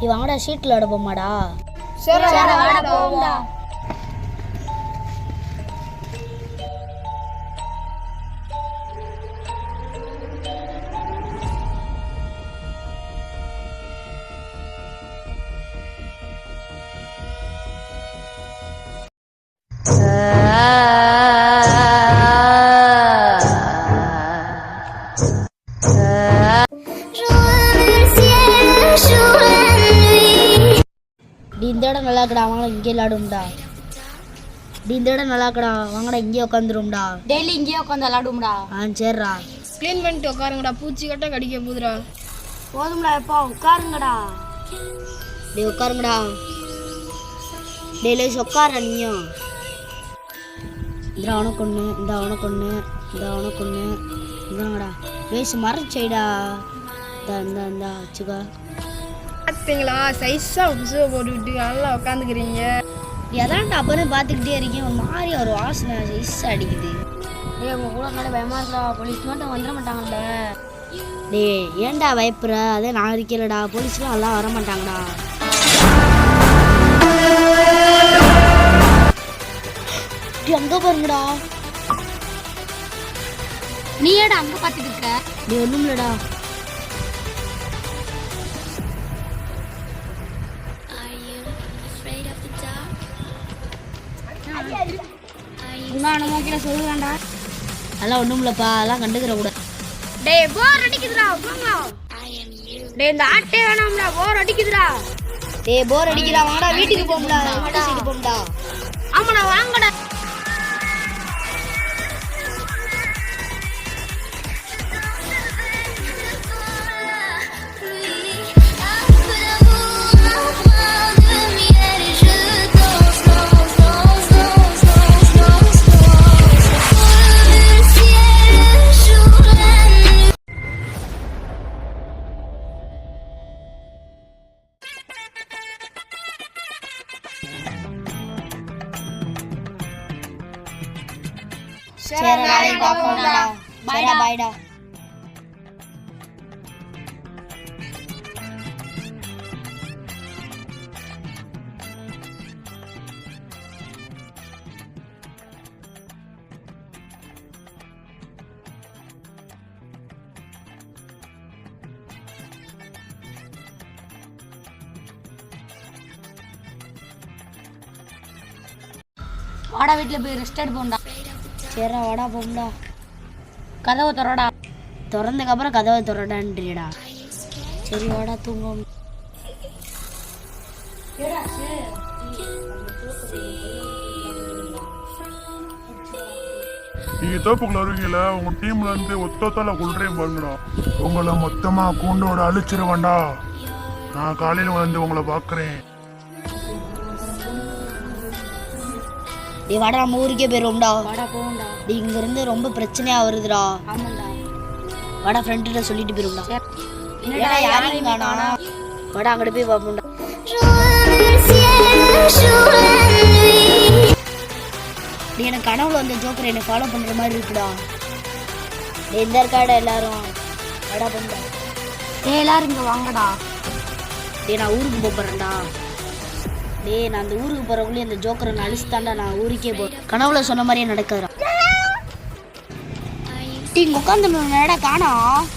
இவங்கடா ஷீட்ல அடுப்போமாடா. இந்த இடம் நல்லா இருக்கடா, வாங்கடா இங்கே விளாடும்டா. இந்த இடம் நல்லா இருக்கடா, வாங்கடா இங்கே உட்காந்துரும்டா. டெய்லி இங்கேயே உட்காந்து விளாடும்டா. சரிடா. க்ளீன் பண்ணிட்டு உட்காருங்கடா, பூச்சி கட்ட கடிக்க போதுடா. போதும்டா, எப்பா உட்காருங்கடா. டேய் உட்காருங்கடா. டெய்லி உட்கார நீயும். இந்த அவனுக்கு ஒன்று, இந்த அவனுக்கு ஒன்று, இந்த அவனுக்கு ஒன்று, இந்தாங்கடா. வேஸ்ட் மறைச்சைடா. இந்த வச்சுக்கா. பார்த்தீங்களா, சைஸா புசுவை போட்டுக்கிட்டு நல்லா உட்காந்துக்கிறீங்க. எதான்டா அப்புறம் பார்த்துக்கிட்டே இருக்கேன். ஒரு மாதிரி ஒரு வாசனை சைஸா அடிக்குது. டேய் உங்க கூட இருந்தாலும் பயமா இருக்கா, போலீஸ் மட்டும் வந்துட மாட்டாங்கடா. டேய் ஏன்டா பயப்புற? அதே நான் இருக்கலடா, போலீஸ்லாம் எல்லாம் வர மாட்டாங்கடா. அங்க பாருங்கடா. நீ ஏடா அங்க பாத்துட்டு இருக்க? நீ ஒண்ணும் இல்லடா. சொல்லுவாண்டா. அதெல்லாம் ஒண்ணும் இல்லப்பா, அதெல்லாம் கண்டுக்கிற கூட. டேய் போர் அடிக்குதுடா, போங்க. டேய் இந்த ஆட்டே வேணாம்டா, போர் அடிக்குதுடா. டேய் போர் அடிக்குதா, வாடா வீட்டுக்கு போம்டா. வீட்டுக்கு போம்டா. ஆமாடா வாங்கடா. பாய்டா. வாடா வீட்டுல போய் ரெஸ்ட் எடுப்போம்டா. சரிடா வாடா போம்டா. கதவை திறடா. திறந்ததுக்கு அப்புறம் கதவை திறடான்றியடா. சரி வாடா தூங்கும். நீங்க தோப்புக்குள்ள வருவீங்களா, உங்க டீம்ல இருந்து ஒத்தொத்தால கொள்றேன் பாருங்கடா. உங்களை மொத்தமா கூண்டோட அழிச்சிருவேன்டா. நான் காலையில வந்து உங்களை பாக்குறேன். டேய் வாடா, நம்ம ஊருக்கே போயிருவோம்டா. வாடா போவோம்டா. டேய் இங்க இருந்து ரொம்ப பிரச்சனையா வருதுடா. ஆமாண்டா. வாடா ஃப்ரெண்ட்கிட்ட சொல்லிட்டு போயிருவோம்டா. என்னடா யாரையும் காணோம். வாடா அங்கிட்டு போய் பார்ப்போம்டா. டேய் எனக்கு கனவுல வந்த ஜோக்கர் என்னை ஃபாலோ பண்ற மாதிரி இருக்குடா. டேய் இந்த இருக்காடா எல்லாரும். வாடா போம்டா. டேய் எல்லாரும் இங்க வாங்கடா. டேய் நான் ஊருக்கு போறேன்டா. டேய் நான் அந்த ஊருக்கு போறக்குள்ளே அந்த ஜோக்கரை நான் அழிச்சுதான்டா நான் ஊருக்கே போறேன். கனவுல சொன்ன மாதிரியே நடக்குதுடா. டேய் உட்காந்து நடா காணோம்.